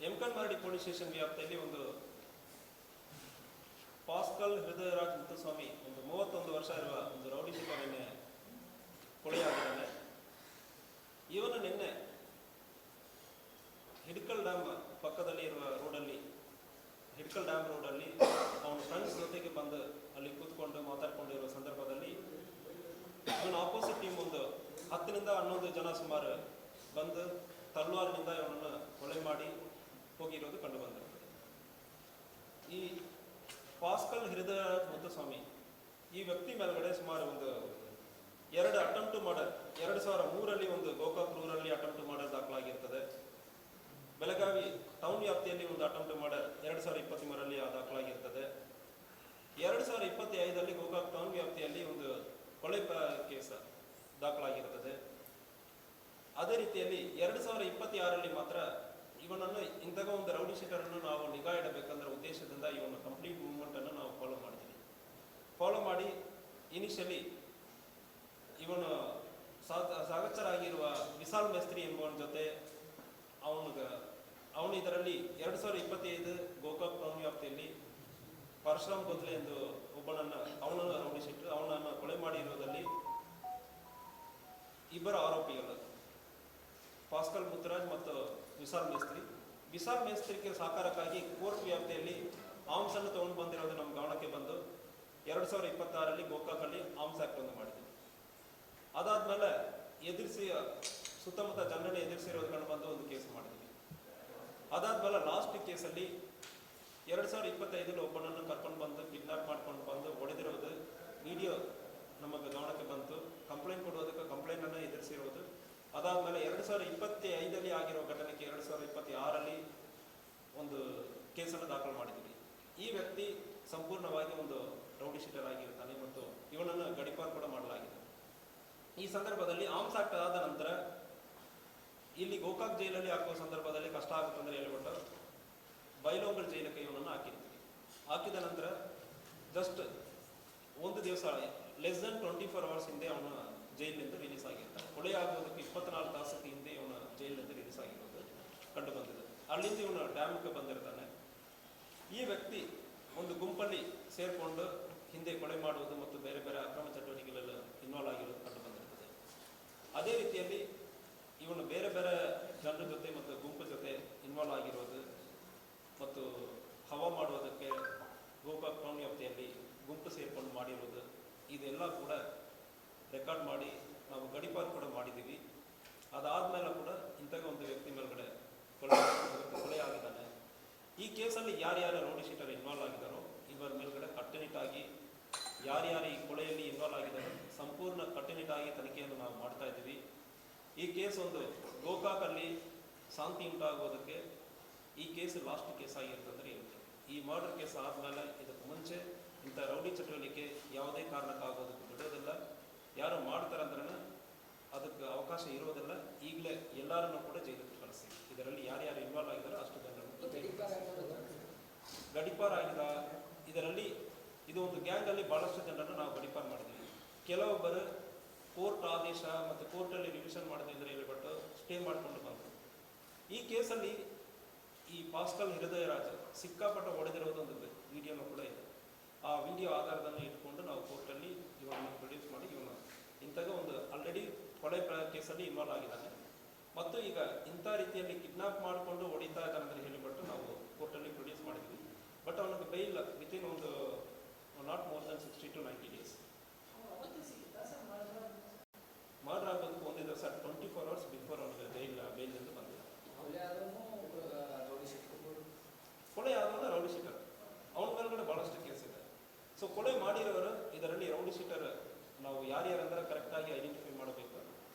ಎಮ್ಕನ್ಮರಡಿ police station ವ್ಯಾಪ್ತಿಯಲ್ಲಿ ಒಂದು Pascal ಹೃದಯರಾಜ್ Muthuswamy ಒಂದು 31 ವರ್ಷ ಇರುವ ಒಂದು ರೌಡಿ ಶೀಟರ್ ನಿನ್ನೆ ಕೊಲೆಯಾಗಿದ್ದಾನೆ. ಇವನು ನಿನ್ನೆ ಹಿಡ್ಕಲ್ ಡ್ಯಾಮ್ ಪಕ್ಕದಲ್ಲಿ ಇರುವ ರೋಡಲ್ಲಿ ಹಿಡ್ಕಲ್ ಡ್ಯಾಮ್ ರೋಡಲ್ಲಿ ಅವನ ಫ್ರೆಂಡ್ಸ್ ಜೊತೆಗೆ ಬಂದು ಅಲ್ಲಿ ಕೂತ್ಕೊಂಡು ಮಾತಾಡ್ಕೊಂಡಿರುವ ಸಂದರ್ಭದಲ್ಲಿ ಇವನ ಆಪೋಸಿಟ್ ಟೀಮ್ ಒಂದು 10 ರಿಂದ 11 ಜನ ಸುಮಾರು ಬಂದು ತಲ್ವಾರಿನಿಂದ ಇವನನ್ನು ಕೊಲೆ ಮಾಡಿ ಹೋಗಿರೋದು ಕಂಡು ಬಂದಿರುತ್ತದೆ. ಈ ಪಾಸ್ಕಲ್ ಹೃದಯರಾಜ್ ಮುತ್ತುಸ್ವಾಮಿ ಈ ವ್ಯಕ್ತಿ ಮೇಲ್ಗಡೆ ಸುಮಾರು ಒಂದು 2 ಅಟೆಂಪ್ಟ್ ಮರ್ಡರ್ 2003ರಲ್ಲಿ ಒಂದು ಗೋಕಾಕ್ ರೂರಲ್ಲಿ ಅಟೆಂಪ್ಟ್ ಮರ್ಡರ್ ದಾಖಲಾಗಿರ್ತದೆ. ಬೆಳಗಾವಿ ಟೌನ್ ವ್ಯಾಪ್ತಿಯಲ್ಲಿ ಒಂದು ಅಟೆಂಪ್ಟ್ ಮರ್ಡರ್ 2023ರಲ್ಲಿ ದಾಖಲಾಗಿರ್ತದೆ. 2025ರಲ್ಲಿ ಗೋಕಾಕ್ ಟೌನ್ ವ್ಯಾಪ್ತಿಯಲ್ಲಿ ಒಂದು ಕೊಲೆ ಕೇಸ್ ದಾಖಲಾಗಿರ್ತದೆ. ಅದೇ ರೀತಿಯಲ್ಲಿ 2026ರಲ್ಲಿ ಮಾತ್ರ ಇವನನ್ನು ಇಂತಹ ಒಂದು ರೌಡಿ ಶೀಟರನ್ನು ನಾವು ನಿಗಾ ಇಡಬೇಕಂದ್ರೆ ಉದ್ದೇಶದಿಂದ ಇವನ ಕಂಪ್ಲೀಟ್ ಮೂವ್ಮೆಂಟನ್ನು ನಾವು ಫಾಲೋ ಮಾಡಿ ಇನಿಷಿಯಲಿ ಇವನು ಸಾಗಚರಾಗಿರುವ ವಿಶಾಲ್ ಮೇಸ್ತ್ರಿ ಎಂಬವನ ಜೊತೆ ಅವನು ಇದರಲ್ಲಿ 2025 ಗೋಕಾಕ್ ಟೌನ್ ವ್ಯಾಪ್ತಿಯಲ್ಲಿ ಪರಶುರಾಮ್ ಗೋದ್ಲೆ ಎಂದು ಅವನನ್ನು ರೌಡಿ ಶೀಟರ್ ಅವನನ್ನು ಕೊಲೆ ಮಾಡಿರುವುದರಲ್ಲಿ ಇಬ್ಬರು ಆರೋಪಿಗಳು ಪಾಸ್ಕಲ್ ಮುತ್ತುರಾಜ್ ಮತ್ತು ವಿಶಾಲ್ ಮೇಸ್ತ್ರಿಗೆ ಸಹಕಾರಕ್ಕಾಗಿ ಕೋರ್ಟ್ ವ್ಯಾಪ್ತಿಯಲ್ಲಿ ಆರ್ಮ್ಸ್ ಅನ್ನು ತಗೊಂಡು ಬಂದಿರೋದು ನಮ್ಮ ಗಮನಕ್ಕೆ ಬಂದು 2026ರಲ್ಲಿ ಗೋಕಾಕಲ್ಲಿ ಆರ್ಮ್ಸ್ ಆಕ್ಟ್ ಒಂದು ಮಾಡಿದ್ವಿ. ಅದಾದ್ಮೇಲೆ ಸುತ್ತಮುತ್ತ ಜನರನ್ನು ಎದುರಿಸಿರೋದು ಕಂಡು ಬಂದು ಒಂದು ಕೇಸ್ ಮಾಡಿದ್ವಿ. ಅದಾದ್ಮೇಲೆ ಲಾಸ್ಟ್ ಕೇಸಲ್ಲಿ 2025ರಲ್ಲಿ ಒಬ್ಬನನ್ನು ಕರ್ಕೊಂಡು ಬಂದು ಕಿಡ್ನಾಪ್ ಮಾಡ್ಕೊಂಡು ಬಂದು ಹೊಡೆದಿರೋದು ವಿಡಿಯೋ ನಮಗೆ ಗಮನಕ್ಕೆ ಬಂತು. ಕಂಪ್ಲೇಂಟ್ ಕೊಡೋದಕ್ಕೆ ಕಂಪ್ಲೇಂಟನ್ನು ಎದುರಿಸಿರೋದು. ಅದಾದ್ಮೇಲೆ 2025ರಲ್ಲಿ ಆಗಿರೋ ಘಟನೆಗೆ 2026ರಲ್ಲಿ ಒಂದು ಕೇಸನ್ನು ದಾಖಲು ಮಾಡಿದ್ದೀವಿ. ಈ ವ್ಯಕ್ತಿ ಸಂಪೂರ್ಣವಾಗಿ ಒಂದು ರೌಡಿ ಶೀಟರ್ ಆಗಿರ್ತಾನೆ ಮತ್ತು ಇವನನ್ನು ಗಡಿಪಾರು ಕೂಡ ಮಾಡಲಾಗಿದೆ. ಈ ಸಂದರ್ಭದಲ್ಲಿ ಆರ್ಮ್ಸ್ ಆಕ್ಟ್ ಆದ ನಂತರ ಇಲ್ಲಿ ಗೋಕಾಕ್ ಜೈಲಲ್ಲಿ ಹಾಕುವ ಸಂದರ್ಭದಲ್ಲಿ ಕಷ್ಟ ಆಗುತ್ತೆ ಅಂದರೆ ಹೇಳ್ಬಿಟ್ಟು ಬೈಲೊಂಗಲ್ ಜೈಲಕ್ಕೆ ಇವನನ್ನು ಹಾಕಿದ ನಂತರ ಜಸ್ಟ್ ಒಂದು ದಿವಸ ಲೆಸ್ ದನ್ 24 hours ಹಿಂದೆ ಅವನು ಜೈಲಿನಿಂದ ರಿಲೀಸ್ ಆಗಿರ್ತಾನೆ. ಕೊಲೆ ಆಗೋದಕ್ಕೆ 24 ತಾಸಕ್ಕೆ ಹಿಂದೆ ಇವನು ಜೈಲಿನಿಂದ ರಿಲೀಸ್ ಆಗಿರೋದು ಕಂಡು ಬಂದಿದೆ. ಅಲ್ಲಿಂದ ಇವನು ಡ್ಯಾಮ್ಗೆ ಬಂದಿರ್ತಾನೆ. ಈ ವ್ಯಕ್ತಿ ಒಂದು ಗುಂಪಲ್ಲಿ ಸೇರಿಕೊಂಡು ಹಿಂದೆ ಕೊಲೆ ಮಾಡುವುದು ಮತ್ತು ಬೇರೆ ಬೇರೆ ಅಕ್ರಮ ಚಟುವಟಿಕೆಗಳೆಲ್ಲ ಇನ್ವಾಲ್ವ್ ಆಗಿರೋದು ಕಂಡು ಬಂದಿರ್ತದೆ. ಅದೇ ರೀತಿಯಲ್ಲಿ ಇವನು ಬೇರೆ ಬೇರೆ ಜನರ ಜೊತೆ ಮತ್ತು ಗುಂಪು ಜೊತೆ ಇನ್ವಾಲ್ವ್ ಆಗಿರೋದು ಮತ್ತು ಹವಾ ಮಾಡುವುದಕ್ಕೆ ಗೋಕಾಕ್ ಟೌನ್ ವ್ಯಾಪ್ತಿಯಲ್ಲಿ ಗುಂಪು ಸೇರಿಕೊಂಡು ಮಾಡಿರೋದು ಇದೆಲ್ಲ ಕೂಡ ರೆಕಾರ್ಡ್ ಮಾಡಿ ನಾವು ಗಡಿಪಾರು ಕೂಡ ಮಾಡಿದ್ದೀವಿ. ಅದಾದ್ಮೇಲೆ ಕೂಡ ಇಂತಹ ಒಂದು ವ್ಯಕ್ತಿ ಮೇಲ್ಗಡೆ ಕೊಲೆ ಆಗಿದ್ದಾನೆ. ಈ ಕೇಸಲ್ಲಿ ಯಾರ್ಯಾರು ರೌಡಿ ಶೀಟರ್ ಇನ್ವಾಲ್ವ್ ಆಗಿದ್ದಾರೋ ಇವರ ಮೇಲ್ಗಡೆ ಕಟ್ಟುನಿಟ್ಟಾಗಿ ಯಾರ್ಯಾರು ಈ ಕೊಲೆಯಲ್ಲಿ ಇನ್ವಾಲ್ವ್ ಆಗಿದ್ದಾರೋ ಸಂಪೂರ್ಣ ಕಟ್ಟುನಿಟ್ಟಾಗಿ ತನಿಖೆಯನ್ನು ನಾವು ಮಾಡ್ತಾ ಇದ್ದೀವಿ. ಈ ಕೇಸ್ ಒಂದು ಗೋಕಾಕಲ್ಲಿ ಶಾಂತಿ ಉಂಟಾಗೋದಕ್ಕೆ ಈ ಕೇಸ್ ಲಾಸ್ಟ್ ಕೇಸ್ ಆಗಿರ್ತದೆ. ಈ ಮರ್ಡರ್ ಕೇಸ್ ಆದಮೇಲೆ ಇದಕ್ಕೆ ಮುಂಚೆ ಇಂಥ ರೌಡಿ ಚಟುವಟಿಕೆ ಯಾವುದೇ ಕಾರಣಕ್ಕಾಗೋದಕ್ಕೆ ಬಿಡೋದಿಲ್ಲ. ಯಾರು ಮಾಡ್ತಾರಂದ್ರೆ ಅದಕ್ಕೆ ಅವಕಾಶ ಇರೋದಿಲ್ಲ. ಈಗಲೇ ಎಲ್ಲರನ್ನೂ ಕೂಡ ಜೈಲಿಗೆ ಕಳಿಸ್ತೀವಿ. ಇದರಲ್ಲಿ ಯಾರ್ಯಾರು ಇನ್ವಾಲ್ವ್ ಆಗಿದ್ದಾರೋ ಅಷ್ಟು ಜನರನ್ನು ಗಡಿಪಾರು ಆಗಿದೆ. ಇದರಲ್ಲಿ ಇದು ಒಂದು ಗ್ಯಾಂಗಲ್ಲಿ ಭಾಳಷ್ಟು ಜನರನ್ನು ನಾವು ಗಡಿಪಾರು ಮಾಡಿದ್ದೀವಿ. ಕೆಲವೊಬ್ಬರು ಕೋರ್ಟ್ ಆದೇಶ ಮತ್ತು ಕೋರ್ಟಲ್ಲಿ ರಿವಿಷನ್ ಮಾಡಿದ್ರೆ ಹೇಳ್ಬಿಟ್ಟು ಸ್ಟೇ ಮಾಡಿಕೊಂಡು ಬಂದರು. ಈ ಕೇಸಲ್ಲಿ ಈ ಪಾಸ್ಕಲ್ ಹೃದಯರಾಜ್ ಸಿಕ್ಕಾಪಟ್ಟ ಹೊಡೆದಿರೋದು ಒಂದು ವಿಡಿಯೋನೂ ಕೂಡ ಇದೆ. ಆ ವಿಡಿಯೋ ಆಧಾರದಲ್ಲಿ ಇಟ್ಕೊಂಡು ನಾವು ಕೋರ್ಟಲ್ಲಿ ಇವನನ್ನು ಪ್ರೊಡ್ಯೂಸ್ ಮಾಡಿ ಇವನು ಇಂತಹ ಒಂದು ಆಲ್ರೆಡಿ ಕೊಲೆ ಕೇಸಲ್ಲಿ ಇನ್ವಾಲ್ವ್ ಆಗಿದ್ದಾನೆ ಮತ್ತು ಈಗ ಇಂಥ ರೀತಿಯಲ್ಲಿ ಕಿಡ್ನಾಪ್ ಮಾಡಿಕೊಂಡು ಹೊಡಿತಾ ಇದ್ದಾನೆ ಹೇಳಿಬಿಟ್ಟು ನಾವು ಕೋರ್ಟಲ್ಲಿ ಪ್ರೊಡ್ಯೂಸ್ ಮಾಡಿದ್ವಿ. ಬಟ್ ಅವನಿಗೆ ಬೈಲ್ ವಿತಿನ್ ಒಂದು not more than 60 to 90 days murder ಆಗೋದಕ್ಕೆ ಒಂದೇ ದಿವಸ 24 hours ಬಿಫೋರ್ ಅವನಿಗೆ ಬೈಲಿಂದ ಬಂದಿಲ್ಲ. ಕೊಲೆ ಆದವನ ರೌಡಿ ಶೀಟರ್ ಅವನ ಮೇಲ್ಗಡೆ ಭಾಳಷ್ಟು ಕೇಸ್ ಇದೆ. ಸೊ ಕೊಲೆ ಮಾಡಿರೋರು ಇದರಲ್ಲಿ ರೌಡಿ ಶೀಟರ್ ನಾವು ಯಾರ್ಯಾರಂದ್ರೆ ಕರೆಕ್ಟಾಗಿ ಐಡೆಂಟಿಫೈ ಮಾಡಬೇಕು.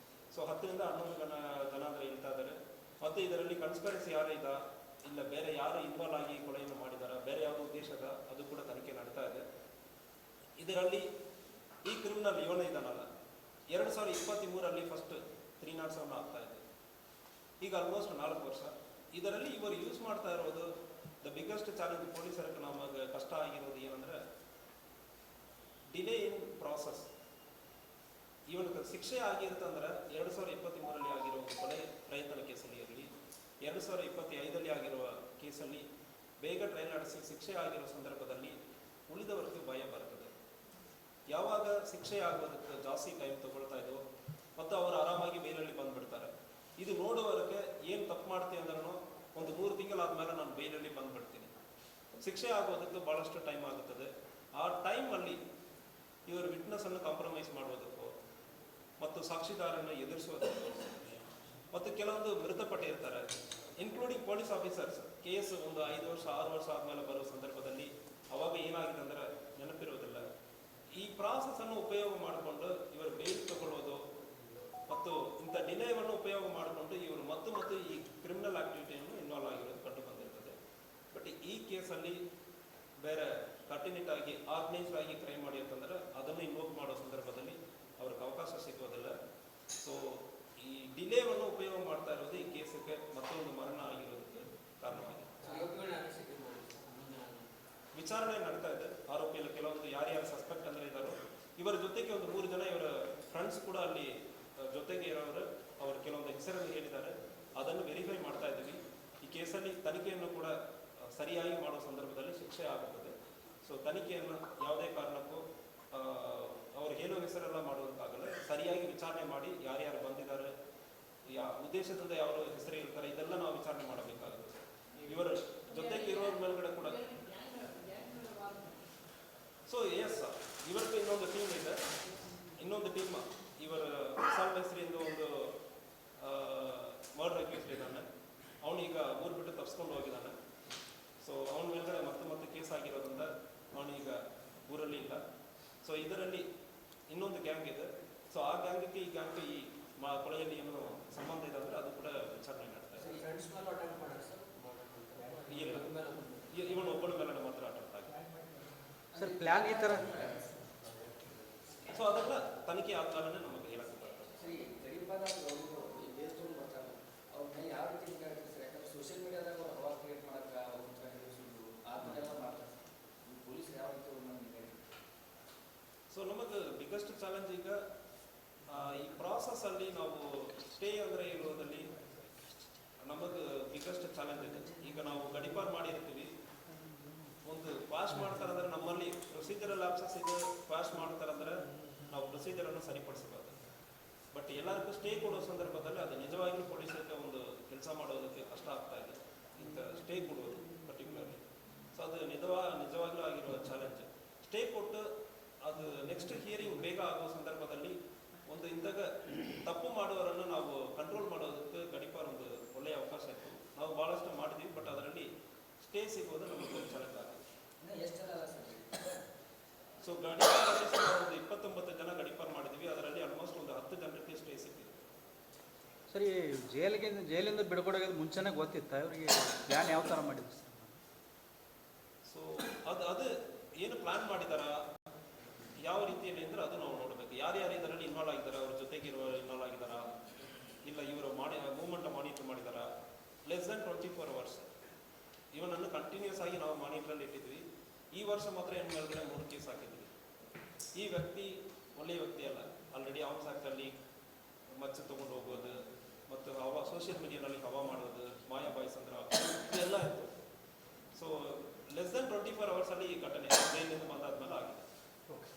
ಸೊ 10 ರಿಂದ 11 ಜನ ಅಂದರೆ ಹೇಳ್ತಾ ಇದ್ದಾರೆ. ಮತ್ತು ಇದರಲ್ಲಿ ಕನ್ಸ್ಪರೆನ್ಸಿ ಯಾರು ಇಲ್ಲ ಬೇರೆ ಯಾರು ಇನ್ವಾಲ್ವ್ ಆಗಿ ಕೊಲೆಯನ್ನು ಮಾಡಿದಾರ, ಬೇರೆ ಯಾವುದೋ ಉದ್ದೇಶದ ಅದು ಕೂಡ ತನಿಖೆ ನಡೀತಾ ಇದೆ. ಇದರಲ್ಲಿ ಈ ಕ್ರಿಮಿನಲ್ ಇವನ ಇದ್ದಾನಲ್ಲ 2023ರಲ್ಲಿ ಫಸ್ಟ್ 307 ಆಗ್ತಾ ಇದೆ. ಈಗ ಆಲ್ಮೋಸ್ಟ್ 4 ವರ್ಷ. ಇದರಲ್ಲಿ ಇವರು ಯೂಸ್ ಮಾಡ್ತಾ ಇರೋದು ದ ಬಿಗ್ಗೆಸ್ಟ್ ಚಾಲೆಂಜ್ ಪೊಲೀಸರಿಗೆ ನಮಗೆ ಕಷ್ಟ ಆಗಿರೋದು ಏನಂದರೆ ಡಿಲೇ ಇನ್ ಪ್ರಾಸೆಸ್. ಇವನಿಗೆ ಶಿಕ್ಷೆ ಆಗಿರುತ್ತಂದ್ರೆ 2023ರಲ್ಲಿ ಆಗಿರೋ ಒಂದು ಕೊಲೆ ಪ್ರಯತ್ನ ಕೇಸಲ್ಲಿ ಇರಲಿ, 2025 ಆಗಿರುವ ಕೇಸಲ್ಲಿ ಬೇಗ ಟ್ರಯಲ್ ನಡೆಸಿ ಶಿಕ್ಷೆ ಆಗಿರೋ ಸಂದರ್ಭದಲ್ಲಿ ಉಳಿದವರಿಗೆ ಭಯ ಬರ್ತದೆ. ಯಾವಾಗ ಶಿಕ್ಷೆ ಆಗೋದಕ್ಕೆ ಜಾಸ್ತಿ ಟೈಮ್ ತಗೊಳ್ತಾ ಇದೋ ಮತ್ತು ಅವರು ಆರಾಮಾಗಿ ಬೇಲಲ್ಲಿ ಬಂದ್ಬಿಡ್ತಾರೆ. ಇದು ನೋಡುವವರೆಗೆ ಏನು ತಪ್ಪು ಮಾಡ್ತೀವಿ ಅಂದ್ರೂ ಒಂದು 3 ತಿಂಗಳಾದ್ಮೇಲೆ ನಾನು ಬೇಲಲ್ಲಿ ಬಂದ್ಬಿಡ್ತೀನಿ. ಶಿಕ್ಷೆ ಆಗೋದಕ್ಕೆ ಭಾಳಷ್ಟು ಟೈಮ್ ಆಗುತ್ತದೆ. ಆ ಟೈಮಲ್ಲಿ ಇವರು ವಿಟ್ನೆಸ್ಸನ್ನು ಕಾಂಪ್ರಮೈಸ್ ಮಾಡೋದಕ್ಕೋ ಮತ್ತು ಸಾಕ್ಷಿದಾರನ್ನು ಎದುರಿಸೋದಕ್ಕೋ ಮತ್ತು ಕೆಲವೊಂದು ಮೃತಪಟ್ಟಿರ್ತಾರೆ, ಇನ್ಕ್ಲೂಡಿಂಗ್ ಪೊಲೀಸ್ ಆಫೀಸರ್ಸ್. ಕೇಸ್ ಒಂದು 5 ವರ್ಷ 6 ವರ್ಷ ಆದಮೇಲೆ ಬರೋ ಸಂದರ್ಭದಲ್ಲಿ ಅವಾಗ ಏನಾಗಿದೆ ಅಂದರೆ ನೆನಪಿರೋದಿಲ್ಲ. ಈ ಪ್ರಾಸೆಸನ್ನು ಉಪಯೋಗ ಮಾಡಿಕೊಂಡು ಇವರು ಬೇಲ್ ತಗೊಳ್ಳೋದು ಮತ್ತು ಇಂಥ ಡಿಲೇವನ್ನು ಉಪಯೋಗ ಮಾಡಿಕೊಂಡು ಇವರು ಮತ್ತು ಈ ಕ್ರಿಮಿನಲ್ ಆಕ್ಟಿವಿಟಿಯನ್ನು ಇನ್ವಾಲ್ವ್ ಆಗಿರೋದು ಕಂಡು ಬಂದಿರ್ತದೆ. ಬಟ್ ಈ ಕೇಸಲ್ಲಿ ಬೇರೆ ಕಟ್ಟುನಿಟ್ಟಾಗಿ ಆರ್ಗನೈಸ್ಡ್ ಆಗಿ ಕ್ರೈಮ್ ಮಾಡಿ ಅಂತಂದರೆ ಅದನ್ನು ಇನ್ವೋಕ್ ಮಾಡೋ ಸಂದರ್ಭದಲ್ಲಿ ಅವ್ರಿಗೆ ಅವಕಾಶ ಸಿಗೋದಿಲ್ಲ. ಸೊ ಈ ಡಿಲೇವನ್ನು ಉಪಯೋಗ ಮಾಡ್ತಾ ಇರೋದು ಈ ಕೇಸಕ್ಕೆ ಮತ್ತೊಂದು ಮರಣ ಆಗಿರೋದಕ್ಕೆ ಕಾರಣವಾಗಿದೆ. ವಿಚಾರಣೆ ನಡೀತಾ ಇದೆ. ಆರೋಪಿಯಲ್ಲಿ ಕೆಲವೊಂದು ಯಾರ್ಯಾರು ಸಸ್ಪೆಕ್ಟ್ ಅಂದರೆ ಇದ್ದಾರೋ ಇವರ ಜೊತೆಗೆ ಒಂದು 3 ಜನ ಇವರ ಫ್ರೆಂಡ್ಸ್ ಕೂಡ ಅಲ್ಲಿ ಜೊತೆಗೆ ಇರೋರು ಅವರು ಕೆಲವೊಂದು ಹೆಸರನ್ನು ಹೇಳಿದ್ದಾರೆ. ಅದನ್ನು ವೆರಿಫೈ ಮಾಡ್ತಾ ಇದ್ದೀವಿ. ಈ ಕೇಸಲ್ಲಿ ತನಿಖೆಯನ್ನು ಕೂಡ ಸರಿಯಾಗಿ ಮಾಡೋ ಸಂದರ್ಭದಲ್ಲಿ ಶಿಕ್ಷೆ ಆಗುತ್ತದೆ. ಸೊ ತನಿಖೆಯನ್ನು ಯಾವುದೇ ಕಾರಣಕ್ಕೂ ಅವ್ರು ಹೇಳೋ ಹೆಸರೆಲ್ಲ ಮಾಡೋದಕ್ಕಾಗಲ್ಲ. ಸರಿಯಾಗಿ ವಿಚಾರಣೆ ಮಾಡಿ ಯಾರ್ಯಾರು ಬಂದಿದ್ದಾರೆ, ಉದ್ದೇಶದಿಂದ ಯಾರು ಹೆಸರು ಇರ್ತಾರೆ, ಇದೆಲ್ಲ ನಾವು ವಿಚಾರಣೆ ಮಾಡಬೇಕಾಗುತ್ತೆ. ಇವರ ಜೊತೆಗೆ ಇರೋರ ಮೇಲ್ಗಡೆ ಕೂಡ ಸೊ ಎಸ್ ಇವರದ್ದು ಇನ್ನೊಂದು ಟೀಮ್ ಇದೆ. ಇನ್ನೊಂದು ಟೀಮ್ ಇವರ ಅಸಾಲ್ಟ್ ಹೆಸರಿಂದ ಒಂದು ಮರ್ಡರ್ ಕೇಸ್ ಇದ್ದಾನೆ. ಅವನೀಗ ಊರು ಬಿಟ್ಟು ತಪ್ಪಿಸ್ಕೊಂಡು ಹೋಗಿದ್ದಾನೆ. ಸೊ ಅವನ ಮೇಲ್ಗಡೆ ಮತ್ತೆ ಕೇಸ್ ಆಗಿರೋದ್ರಿಂದ ಅವನೀಗ ಊರಲ್ಲಿ ಇಲ್ಲ. ಸೊ ಇದರಲ್ಲಿ ಇನ್ನೊಂದು ಗ್ಯಾಂಗ್ ಇದೆ. ಸೊ ಆ ಗ್ಯಾಂಗಕ್ಕೆ ಈ ಗ್ಯಾಂಗ್ಗೆ ಈ ಕೊಲೆಯಲ್ಲಿ ಏನು ಸಂಬಂಧ ಇದೆ ಅಂದರೆ ಅದು ಕೂಡ ವಿಚಾರಣೆ ಮಾಡ್ತಾ ಇದೆ. ಇಲ್ಲ, ಇವನು ಒಬ್ಬನ ಮೇಲೆ ಮಾತ್ರ ಅಟೆಂಪ್ಟ್ ಆಗಿದೆ ಸರ್. ಪ್ಲಾನ್ ಈ ಥರ ಸೊ ಅದೆಲ್ಲ ತನಿಖೆ ಆದ್ಮೇಲೆ ನಮಗೆ ಹೇಳಕ್ಕೆ ಬರ್ತದೆ. ಸೋಷಿಯಲ್ ಮೀಡಿಯಾದಾಗ ಹವಾ ಕ್ರಿಯೇಟ್ ಮಾಡಕ್ಕೆ ಅದನ್ನೆಲ್ಲ ಮಾಡ್ತಾರೆ ಪೊಲೀಸ್ ಯಾವ ರೀತಿ ಸೊ ನಮಗೆ ಬಿಗ್ಗೆಸ್ಟ್ ಚಾಲೆಂಜ್ ಈಗ ಈ ಪ್ರಾಸೆಸ್ಸಲ್ಲಿ ನಾವು ಸ್ಟೇ ಅಂದರೆ ಇರೋದಲ್ಲಿ ನಮಗೆ ಬಿಗ್ಗೆಸ್ಟ್ ಚಾಲೆಂಜ್ ಇದೆ. ಈಗ ನಾವು ಗಡಿಪಾರು ಮಾಡಿರ್ತೀವಿ, ಒಂದು ಪಾಸ್ ಮಾಡ್ತಾರಂದ್ರೆ ನಮ್ಮಲ್ಲಿ ಪ್ರೊಸೀಜರಲ್ ಆಪ್ಸಸ್ ಇದೆ. ಪಾಸ್ ಮಾಡ್ತಾರಂದ್ರೆ ನಾವು ಪ್ರೊಸೀಜರನ್ನು ಸರಿಪಡಿಸಬಾರ್ದು. ಬಟ್ ಎಲ್ಲರಿಗೂ ಸ್ಟೇ ಕೊಡೋ ಸಂದರ್ಭದಲ್ಲಿ ಅದು ನಿಜವಾಗಿಯೂ ಪೊಲೀಸರಿಗೆ ಒಂದು ಕೆಲಸ ಮಾಡೋದಕ್ಕೆ ಕಷ್ಟ ಆಗ್ತಾ ಇದೆ, ಇಂಥ ಸ್ಟೇ ಕೊಡೋದು ಪರ್ಟಿಕ್ಯುಲರ್ಲಿ. ಸೊ ಅದು ನಿಜವಾಗ್ಲೂ ಆಗಿರುವ ಚಾಲೆಂಜ್. ಸ್ಟೇ ಕೊಟ್ಟು ಅದು ನೆಕ್ಸ್ಟ್ ಹಿಯರಿಂಗ್ ಬೇಗ ಆಗೋ ಸಂದರ್ಭದಲ್ಲಿ ಒಂದು ಇಂದಾಗ ತಪ್ಪು ಮಾಡುವವರನ್ನು ನಾವು ಕಂಟ್ರೋಲ್ ಮಾಡೋದಕ್ಕೆ ಗಡಿಪಾರು ಒಂದು ಒಳ್ಳೆಯ ಅವಕಾಶ ಇತ್ತು. ನಾವು ಭಾಳಷ್ಟು ಮಾಡಿದ್ವಿ, ಬಟ್ ಅದರಲ್ಲಿ ಸ್ಟೇ ಸಿಗೋದು ನಮಗೆ ಚಾಲೆಂಜ್ ಆಗಿದೆ. ಸೊ ಗಡಿಪಾರಲ್ಲಿ ಒಂದು 29 ಜನ ಗಡಿಪಾರು ಮಾಡಿದ್ವಿ. ಅದರಲ್ಲಿ ಆಲ್ಮೋಸ್ಟ್ ಒಂದು 10 ಜನರಿಗೆ ಸ್ಟೇ ಸಿಕ್ಕಿದೆ. ಸರಿ, ಜೈಲಿಂದ ಬಿಡುಗಡೆಗೆ ಮುಂಚೆನೇ ಗೊತ್ತಿತ್ತಾ ಇವರಿಗೆ ಪ್ಲಾನ್ ಯಾವ ಥರ ಮಾಡಿದ್ರು ಸರ್? ಸೊ ಅದು ಏನು ಪ್ಲಾನ್ ಮಾಡಿದಾರ, ಯಾವ ರೀತಿಯಲ್ಲಿ ಅಂದರೆ ಅದು ನಾವು ನೋಡಬೇಕು. ಯಾರ್ಯಾರು ಇದರಲ್ಲಿ ಇನ್ವಾಲ್ವ್ ಆಗಿದ್ದಾರೆ, ಅವ್ರ ಜೊತೆಗೆ ಇನ್ವಾಲ್ವ್ ಆಗಿದ್ದಾರಾ, ಇಲ್ಲ ಇವರು ಮೂವ್ಮೆಂಟ್ ಮಾನಿಟರ್ ಮಾಡಿದಾರ. ಲೆಸ್ ದೆನ್ 24 ಅವರ್ಸ್ ಇವನನ್ನು ಕಂಟಿನ್ಯೂಸ್ ಆಗಿ ನಾವು ಮಾನಿಟ್ರಲ್ಲಿ ಇಟ್ಟಿದ್ವಿ. ಈ ವರ್ಷ ಮಾತ್ರ ಏನು ಮೇಲ್ಗಡೆ 3 ಕೇಸ್ ಹಾಕಿದ್ವಿ. ಈ ವ್ಯಕ್ತಿ ಒಳ್ಳೆಯ ವ್ಯಕ್ತಿ ಅಲ್ಲ. ಆಲ್ರೆಡಿ ಆರ್ಮ್ಸ್ ಆ್ಯಕ್ಟಲ್ಲಿ ಮಚ್ಚೆ ತೊಗೊಂಡು ಹೋಗೋದು ಮತ್ತು ಸೋಷಿಯಲ್ ಮೀಡಿಯಾನಲ್ಲಿ ಹವಾ ಮಾಡೋದು, ಮಾಯಾ ಬಾಯ್ಸ್ ಅಂದ್ರೆ ಇದೆಲ್ಲ ಇತ್ತು. ಸೊ ಲೆಸ್ ದೆನ್ 24 ಅವರ್ಸಲ್ಲಿ ಈ ಘಟನೆ ಜೈಲಿಂದ ಬಂದಾದ್ಮೇಲೆ ಆಗಿದೆ. ಓಕೆ.